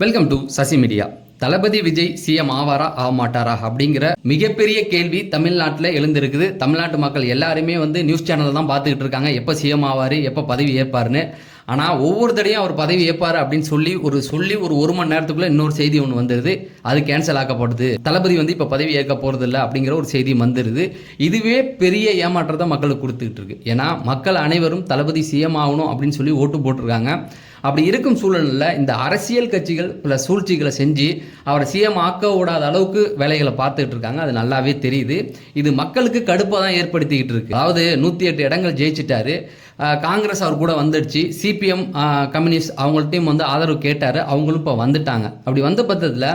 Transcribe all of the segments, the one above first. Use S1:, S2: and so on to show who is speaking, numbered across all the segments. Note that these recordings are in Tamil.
S1: Welcome to Sasi media. Thalapathy Vijay CM ஆவாரா ஆக மாட்டாரா அப்படிங்கிற மிகப்பெரிய கேள்வி தமிழ்நாட்டில் எழுந்திருக்குது. தமிழ்நாட்டு மக்கள் எல்லாருமே நியூஸ் சேனல் தான் பார்த்துக்கிட்டு இருக்காங்க, எப்போ சிஎம் ஆவார், எப்போ பதவி ஏற்பாருன்னு. ஆனால் ஒவ்வொரு தடையும் அவர் பதவி ஏற்பார் அப்படின்னு சொல்லி ஒரு மணி நேரத்துக்குள்ள இன்னொரு செய்தி ஒன்று வந்துடுது. அது கேன்சல் ஆக்கப்படுது. தளபதி இப்போ பதவி ஏற்க போகிறது இல்லை அப்படிங்கிற ஒரு செய்தி வந்துடுது. இதுவே பெரிய ஏமாற்றத்தை மக்களுக்கு கொடுத்துக்கிட்டு இருக்கு. ஏன்னா மக்கள் அனைவரும் தளபதி சிஎம் ஆகணும் அப்படின்னு சொல்லி ஓட்டு போட்டிருக்காங்க. அப்படி இருக்கும் சூழலில் இந்த அரசியல் கட்சிகள் பல சூழ்ச்சிகளை செஞ்சு அவரை சிஎம் ஆக்க விடாத அளவுக்கு வேலைகளை பார்த்துக்கிட்டு இருக்காங்க. அது நல்லாவே தெரியுது. இது மக்களுக்கு கடுப்பை தான் ஏற்படுத்திக்கிட்டு இருக்கு. அதாவது 108 இடங்கள் ஜெயிச்சிட்டாரு. காங்கிரஸ் அவர் கூட வந்துடுச்சு. சிபிஎம் கம்யூனிஸ்ட் அவங்கள்ட்டையும் ஆதரவு கேட்டார். அவங்களும் இப்போ வந்துட்டாங்க. அப்படி வந்த பட்சத்தில்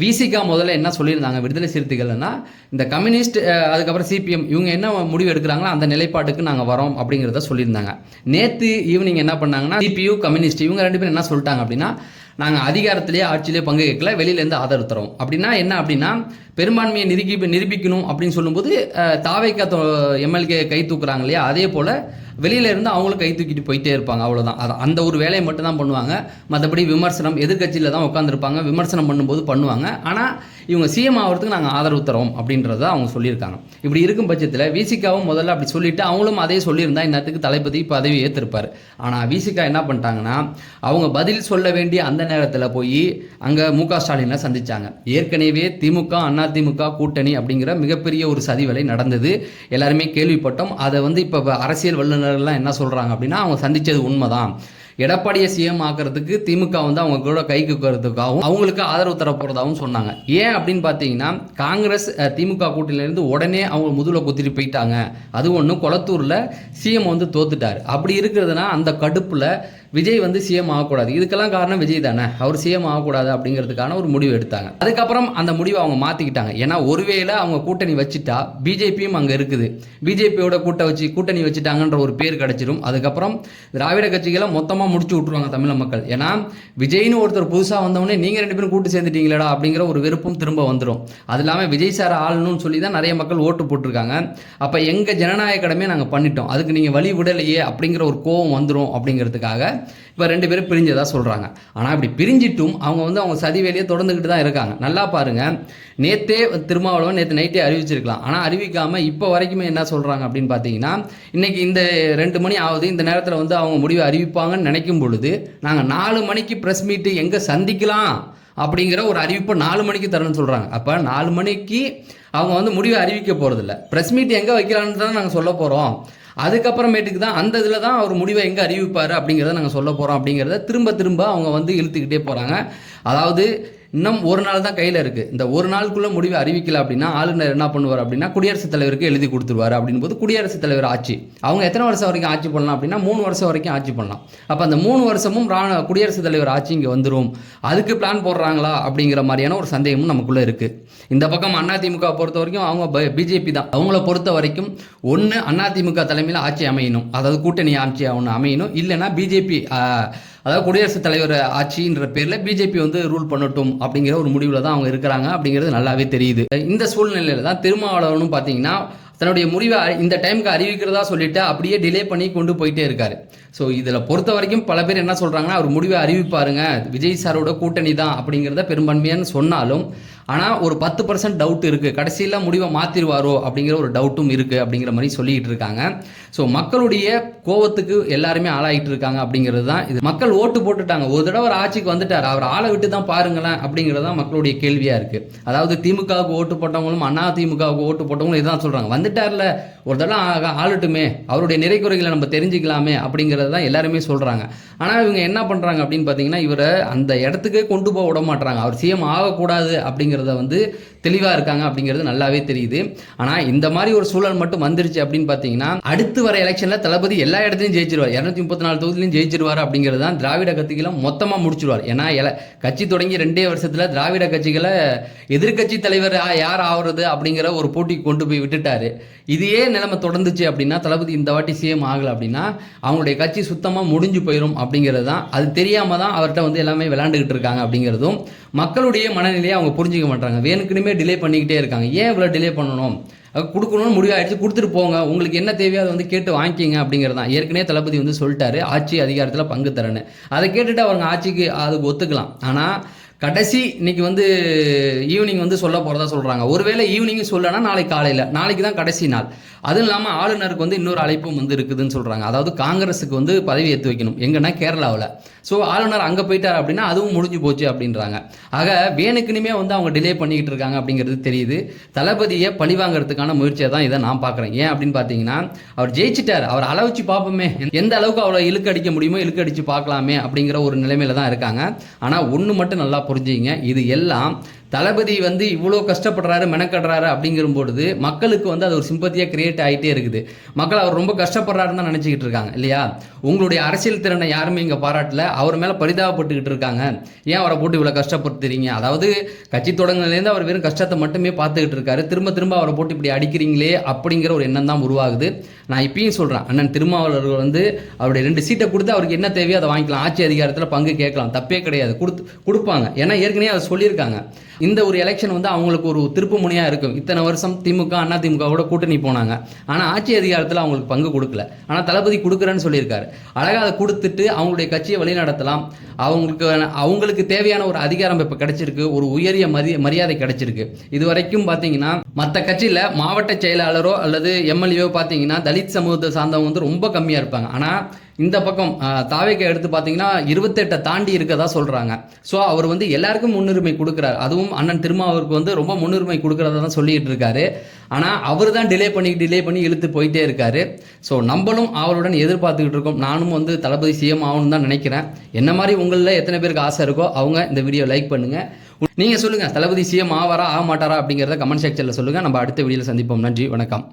S1: விசிகா முதல்ல என்ன சொல்லியிருந்தாங்க, விடுதலை சிறுத்தைகள்னா இந்த கம்யூனிஸ்ட் அதுக்கப்புறம் சிபிஎம் இவங்க என்ன முடிவு எடுக்கிறாங்களோ அந்த நிலைப்பாட்டுக்கு நாங்கள் வரோம் அப்படிங்கிறத சொல்லியிருந்தாங்க. நேற்று ஈவினிங் என்ன பண்ணாங்கன்னா சிபியு கம்யூனிஸ்ட் இவங்க 2 பேரும் என்ன சொல்லிட்டாங்க அப்படின்னா, நாங்கள் அதிகாரத்திலேயே ஆட்சியிலேயே பங்கு கேட்கல, வெளியிலேருந்து ஆதரவு தரோம். அப்படின்னா என்ன அப்படின்னா, பெரும்பான்மையை நிரூபிக்கணும் அப்படின்னு சொல்லும்போது தாவைக்கா எம்எல்கே கை தூக்குறாங்க இல்லையா, அதே போல் வெளியில இருந்து அவங்களும் கை தூக்கிட்டு போயிட்டே இருப்பாங்க. அவ்வளோதான். அந்த ஒரு வேலையை மட்டும் தான் பண்ணுவாங்க. மற்றபடி விமர்சனம் எதிர்கட்சியில் தான் உட்காந்துருப்பாங்க. விமர்சனம் பண்ணும்போது பண்ணுவாங்க. ஆனால் இவங்க சிஎம் ஆகிறதுக்கு நாங்கள் ஆதரவு தரோம் அப்படின்றத அவங்க சொல்லியிருக்காங்க. இப்படி இருக்கும் பட்சத்தில் விசிகாவும் முதல்ல அப்படி சொல்லிட்டு அவங்களும் அதே சொல்லியிருந்தா இன்னத்துக்கு தளபதி பதவி ஏற்றிருப்பார். ஆனால் விசிகா என்ன பண்ணிட்டாங்கன்னா, அவங்க பதில் சொல்ல வேண்டிய அந்த நேரத்தில் போய் அங்கே மு.க. ஸ்டாலினை சந்திச்சாங்க. ஏற்கனவே திமுக அதிமுக கூட்டணி அப்படிங்கிற மிகப்பெரிய ஒரு சதிவலை நடந்தது. எல்லாருமே கேள்விப்பட்டோம். அதை இப்போ அரசியல் வல்லுநர்கள்லாம் என்ன சொல்கிறாங்க அப்படின்னா, அவங்க சந்தித்தது உண்மைதான். எடப்பாடியை சிஎம் ஆக்கிறதுக்கு திமுக அவங்க கூட கை குக்கிறதுக்காகவும் அவங்களுக்கு ஆதரவு தர போகிறதாகவும் சொன்னாங்க. ஏன் அப்படின்னு பார்த்தீங்கன்னா, காங்கிரஸ் திமுக கூட்டணியிலேருந்து உடனே அவங்க முதுகுல குத்திட்டு போயிட்டாங்க. அது ஒன்று, கொளத்தூரில் சிஎம் தோத்துட்டார். அப்படி இருக்கிறதுனா அந்த கடுப்பில் விஜய் சிஎம் ஆகக்கூடாது. இதுக்கெல்லாம் காரணம் விஜய் தானே. அவர் சிஎம் ஆகக்கூடாது அப்படிங்கிறதுக்கான ஒரு முடிவு எடுத்தாங்க. அதுக்கப்புறம் அந்த முடிவை அவங்க மாற்றிக்கிட்டாங்க. ஏன்னா ஒருவேளை அவங்க கூட்டணி வச்சுட்டா பிஜேபியும் அங்கே இருக்குது, பிஜேபியோட கூட்டணி வச்சுட்டாங்கன்ற ஒரு பேர் கிடைச்சிடும். அதுக்கப்புறம் திராவிட கட்சிகளை மொத்தமாக முடிச்சு விட்ருவாங்க தமிழ் மக்கள். ஏன்னா விஜய்னு ஒருத்தர் புதுசாக வந்தவொடனே நீங்கள் 2 பேரும் கூட்டு சேர்ந்துட்டீங்களா அப்படிங்கிற ஒரு வெறுப்பும் திரும்ப வந்துடும். அது இல்லாமல் விஜய் சார் ஆளணும்னு சொல்லி தான் நிறைய மக்கள் ஓட்டு போட்டிருக்காங்க. அப்போ எங்கள் ஜனநாயக கடமையை நாங்கள் பண்ணிட்டோம், அதுக்கு நீங்கள் வழி விடலையே அப்படிங்கிற ஒரு கோபம் வந்துடும் அப்படிங்கிறதுக்காக இப்போ 2 பேரும் பிரிஞ்சதா சொல்கிறாங்க. ஆனால் இப்படி பிரிஞ்சிட்டும் அவங்க சதி வேலையை தொடர்ந்துக்கிட்டு தான் இருக்காங்க. நல்லா பாருங்கள், நேற்றே திருமாவளவன் நேற்று நைட்டே அறிவிச்சிருக்கலாம். ஆனால் அறிவிக்காமல் இப்போ வரைக்குமே என்ன சொல்கிறாங்க அப்படின்னு பார்த்தீங்கன்னா, இன்றைக்கி இந்த 2 மணி ஆகுது, இந்த நேரத்தில் அவங்க முடிவை அறிவிப்பாங்கன்னு நினைக்கும் பொழுது நாங்கள் 4 மணிக்கு ப்ரெஸ் மீட்டு எங்கே சந்திக்கலாம் அப்படிங்கிற ஒரு அறிவிப்பை 4 மணிக்கு தரணும்னு சொல்கிறாங்க. அப்போ 4 மணிக்கு அவங்க முடிவை அறிவிக்க போகிறதில்ல, ப்ரெஸ் மீட் எங்கே வைக்கலான்னு தானே நாங்கள் சொல்ல போகிறோம். அதுக்கப்புறமேட்டுக்கு தான் அந்த இதில் தான் அவர் முடிவை எங்கே அறிவிப்பார் அப்படிங்கிறத நாங்கள் சொல்ல போகிறோம் அப்படிங்கிறத திரும்ப அவங்க இழுத்துக்கிட்டே போகிறாங்க. அதாவது இன்னும் ஒரு நாள் தான் கையில் இருக்குது. இந்த ஒரு நாளுக்குள்ளே முடிவை அறிவிக்கல அப்படின்னா ஆளுநர் என்ன பண்ணுவார் அப்படின்னா, குடியரசுத் தலைவருக்கு எழுதி கொடுத்துருவார். அப்படின்போது குடியரசுத் தலைவர் ஆட்சி அவங்க எத்தனை வருஷம் வரைக்கும் ஆட்சி பண்ணலாம் அப்படின்னா 3 வருஷம் வரைக்கும் ஆட்சி பண்ணலாம். அப்போ அந்த 3 வருஷமும் குடியரசுத் தலைவர் ஆட்சி இங்கே வந்துடும். அதுக்கு பிளான் போடுறாங்களா அப்படிங்கிற மாதிரியான ஒரு சந்தேகமும் நமக்குள்ளே இருக்குது. இந்த பக்கம் அதிமுக பொறுத்த வரைக்கும் அவங்க பிஜேபி தான். அவங்கள பொறுத்த வரைக்கும் ஒன்று அதிமுக தலைமையில் ஆட்சி அமையணும், அதாவது கூட்டணி ஆட்சி ஒன்று அமையணும். இல்லைன்னா பிஜேபி அதாவது குடியரசுத் தலைவர் ஆட்சின்ற பேரில் பிஜேபி ரூல் பண்ணட்டும் அப்படிங்கிற ஒரு முடிவில் தான் அவங்க இருக்கிறாங்க அப்படிங்கிறது நல்லாவே தெரியுது. இந்த சூழ்நிலையில் தான் திருமாவளவனும் பார்த்தீங்கன்னா தன்னுடைய முடிவை இந்த டைமுக்கு அறிவிக்கிறதா சொல்லிட்டு அப்படியே டிலே பண்ணி கொண்டு போயிட்டே இருக்காரு. ஸோ இதில் பொறுத்த வரைக்கும் பல பேர் என்ன சொல்கிறாங்கன்னா, அவர் முடிவை அறிவிப்பாருங்க, விஜய் சாரோட கூட்டணி தான் அப்படிங்கிறத பெரும்பான்மையானு சொன்னாலும், ஆனால் ஒரு 10% டவுட் இருக்குது, கடைசியில் முடிவை மாற்றிடுவாரோ அப்படிங்கிற ஒரு டவுட்டும் இருக்குது அப்படிங்கிற மாதிரி சொல்லிக்கிட்டு இருக்காங்க. ஸோ மக்களுடைய கோவத்துக்கு எல்லாருமே ஆளாகிட்டு இருக்காங்க அப்படிங்கிறது தான் இது. மக்கள் ஓட்டு போட்டுட்டாங்க. ஒரு தடவை ஒரு ஆட்சிக்கு வந்துட்டார், அவர் ஆளை விட்டு தான் பாருங்களேன் அப்படிங்கிறது தான் மக்களுடைய கேள்வியாக இருக்குது. அதாவது திமுகவுக்கு ஓட்டு போட்டவங்களும் அதிமுகவுக்கு ஓட்டு போட்டவங்களும் இதுதான் சொல்கிறாங்க, வந்துட்டார்ல ஒரு தடவை ஆளட்டுமே, அவருடைய நிறைக்குறைகளை நம்ம தெரிஞ்சுக்கலாமே அப்படிங்கிறது தான் எல்லாருமே சொல்கிறாங்க. ஆனால் இவங்க என்ன பண்ணுறாங்க அப்படின்னு பார்த்தீங்கன்னா, இவரை அந்த இடத்துக்கே கொண்டு போக விட மாட்டாங்க. அவர் சிஎம் ஆகக்கூடாது அப்படிங்கிறத தெளிவாக இருக்காங்க அப்படிங்கிறது நல்லாவே தெரியுது. ஆனால் இந்த மாதிரி ஒரு சூழல் மட்டும் வந்துருச்சு அப்படின்னு பார்த்தீங்கன்னா, அடுத்து வர எலெக்ஷனில் தளபதி எல்லா இடத்துலையும் ஜெயிச்சிருவார், 234 தொகுதியிலையும் ஜெயிச்சிருவார் அப்படிங்கிறது தான் திராவிட கட்சிகளை மொத்தமாக முடிச்சிருவார். ஏன்னா கட்சி தொடங்கி 2 வருஷத்தில் திராவிட கட்சிகளை எதிர்கட்சி தலைவர் யார் ஆகுறது அப்படிங்கிற ஒரு போட்டிக்கு கொண்டு போய் விட்டுட்டாரு. இதையே நிலைமை தொடர்ந்துச்சு அப்படின்னா, தளபதி இந்த வாட்டி சிஎம் ஆகலை அப்படின்னா அவங்களுடைய கட்சி சுத்தமாக முடிஞ்சு போயிடும் அப்படிங்கிறது தான். அது தெரியாமல் தான் அவர்கிட்ட எல்லாமே விளையாண்டுக்கிட்டு இருக்காங்க அப்படிங்கிறதும் மக்களுடைய மனநிலையை அவங்க புரிஞ்சிக்க மாட்டாங்க. வேணுக்குனுமே டிலே பண்ணிக்கிட்டே இருக்காங்க. ஏன் இவ்வளோ டிலே பண்ணணும், கொடுக்கணும்னு முடிவாயிடுச்சு, கொடுத்துட்டு போங்க, உங்களுக்கு என்ன தேவையோ அதை வந்து கேட்டு வாங்கிக்கிங்க அப்படிங்கிறது தான். ஏற்கனவே தளபதி வந்து சொல்லிட்டாரு ஆட்சி அதிகாரத்தில் பங்கு தரேன்னு. அதை கேட்டுட்டு அவங்க ஆட்சிக்கு அதுக்கு ஒத்துக்கலாம். ஆனால் கடைசி இன்னைக்கு வந்து ஈவினிங் வந்து சொல்ல போகிறதா சொல்கிறாங்க. ஒருவேளை ஈவினிங் சொல்லனா நாளைக்கு காலையில், நாளைக்கு தான் கடைசி நாள். அதுவும் இல்லாமல் ஆளுநருக்கு வந்து இன்னொரு அழைப்பும் வந்து இருக்குதுன்னு சொல்கிறாங்க. அதாவது காங்கிரஸுக்கு வந்து பதவி ஏற்று வைக்கணும், எங்கன்னா கேரளாவில். ஸோ ஆளுநர் அங்கே போயிட்டார் அப்படின்னா அதுவும் முடிஞ்சு போச்சு அப்படின்றாங்க. ஆக வேணுக்குனுமே வந்து அவங்க டிலே பண்ணிக்கிட்டு இருக்காங்க அப்படிங்கிறது தெரியுது. தளபதியை பழிவாங்கிறதுக்கான முயற்சியை தான் இதை நான் பார்க்குறேன். ஏன் அப்படின்னு பார்த்தீங்கன்னா, அவர் ஜெயிச்சிட்டார், அவர் அளவச்சு பார்ப்போமே, எந்த அளவுக்கு அவரை இழுக்கடிக்க முடியுமோ இழுக்கடிச்சு பார்க்கலாமே அப்படிங்கிற ஒரு நிலைமையில தான் இருக்காங்க. ஆனால் ஒன்று மட்டும் நல்லா புரிஞ்சுங்க, இது எல்லாம் தளபதி வந்து இவ்வளோ கஷ்டப்படுறாரு, மெனக்கடுறாரு அப்படிங்கும்பொழுது மக்களுக்கு வந்து அது ஒரு சிம்பத்தியாக கிரியேட் ஆகிட்டே இருக்குது. மக்கள் அவர் ரொம்ப கஷ்டப்படுறாருன்னு தான் நினச்சிக்கிட்டு இருக்காங்க இல்லையா? உங்களுடைய அரசியல் திறனை யாருமே இங்கே பாராட்டல, அவர் மேலே பரிதாபப்பட்டுக்கிட்டு இருக்காங்க. ஏன் அவரை போட்டு இவ்வளோ கஷ்டப்படுத்துறீங்க? அதாவது கட்சி தொடங்கினதுலேருந்து அவர் வெறும் கஷ்டத்தை மட்டுமே பார்த்துக்கிட்டு இருக்காரு, திரும்ப திரும்ப அவரை போட்டு இப்படி அடிக்கிறீங்களே அப்படிங்கிற ஒரு எண்ணம் தான் உருவாகுது. நான் இப்பயும் சொல்கிறேன், அண்ணன் திருமாவளவர்கள் வந்து அவருடைய 2 சீட்டை கொடுத்து அவருக்கு என்ன தேவையோ அதை வாங்கிக்கலாம், ஆட்சி அதிகாரத்தில் பங்கு கேட்கலாம், தப்பே கிடையாது, கொடுப்பாங்க. ஏன்னா ஏற்கனவே அதை சொல்லியிருக்காங்க. இந்த ஒரு எலெக்ஷன் வந்து அவங்களுக்கு ஒரு திருப்பு முனையாக இருக்கும். இத்தனை வருஷம் திமுக அண்ணா திமுகவோட கூட்டணி போனாங்க, ஆனால் ஆட்சி அதிகாரத்தில் அவங்களுக்கு பங்கு கொடுக்கல. ஆனால் தளபதி கொடுக்குறேன்னு சொல்லியிருக்காரு. அழகாக அதை கொடுத்துட்டு அவங்களுடைய கட்சியை வழிநடத்தலாம். அவங்களுக்கு தேவையான ஒரு அதிகாரம் இப்போ கிடைச்சிருக்கு, ஒரு உயரிய மரியாதை கிடைச்சிருக்கு. இது வரைக்கும் பார்த்தீங்கன்னா மற்ற கட்சியில் மாவட்ட செயலாளரோ அல்லது எம்எல்ஏவோ பார்த்தீங்கன்னா தலித் சமூகத்தை சார்ந்தவங்க வந்து ரொம்ப கம்மியாக இருப்பாங்க. ஆனால் இந்த பக்கம் தாவேக்கா எடுத்து பார்த்தீங்கன்னா 28 தாண்டி இருக்கதா சொல்கிறாங்க. ஸோ அவர் வந்து எல்லாருக்கும் முன்னுரிமை கொடுக்குறாரு. அதுவும் அண்ணன் திருமாவருக்கு வந்து ரொம்ப முன்னுரிமை கொடுக்குறதா தான் சொல்லிட்டு இருக்காரு. ஆனால் அவர் தான் டிலே பண்ணி இழுத்து போயிட்டே இருக்காரு. ஸோ நம்மளும் அவருடன் எதிர்பார்த்துக்கிட்டு இருக்கோம். நானும் வந்து தளபதி சிஎம் ஆகணும்னு தான் நினைக்கிறேன். என்ன மாதிரி உங்களில் எத்தனை பேருக்கு ஆசை இருக்கோ அவங்க இந்த வீடியோ லைக் பண்ணுங்கள். நீங்கள் சொல்லுங்கள், தளபதி சிஎம் ஆவாரா ஆக மாட்டாரா அப்படிங்கிறத கமெண்ட் செக்ஷனில் சொல்லுங்கள். நம்ம அடுத்த வீடியோவில் சந்திப்போம். நன்றி, வணக்கம்.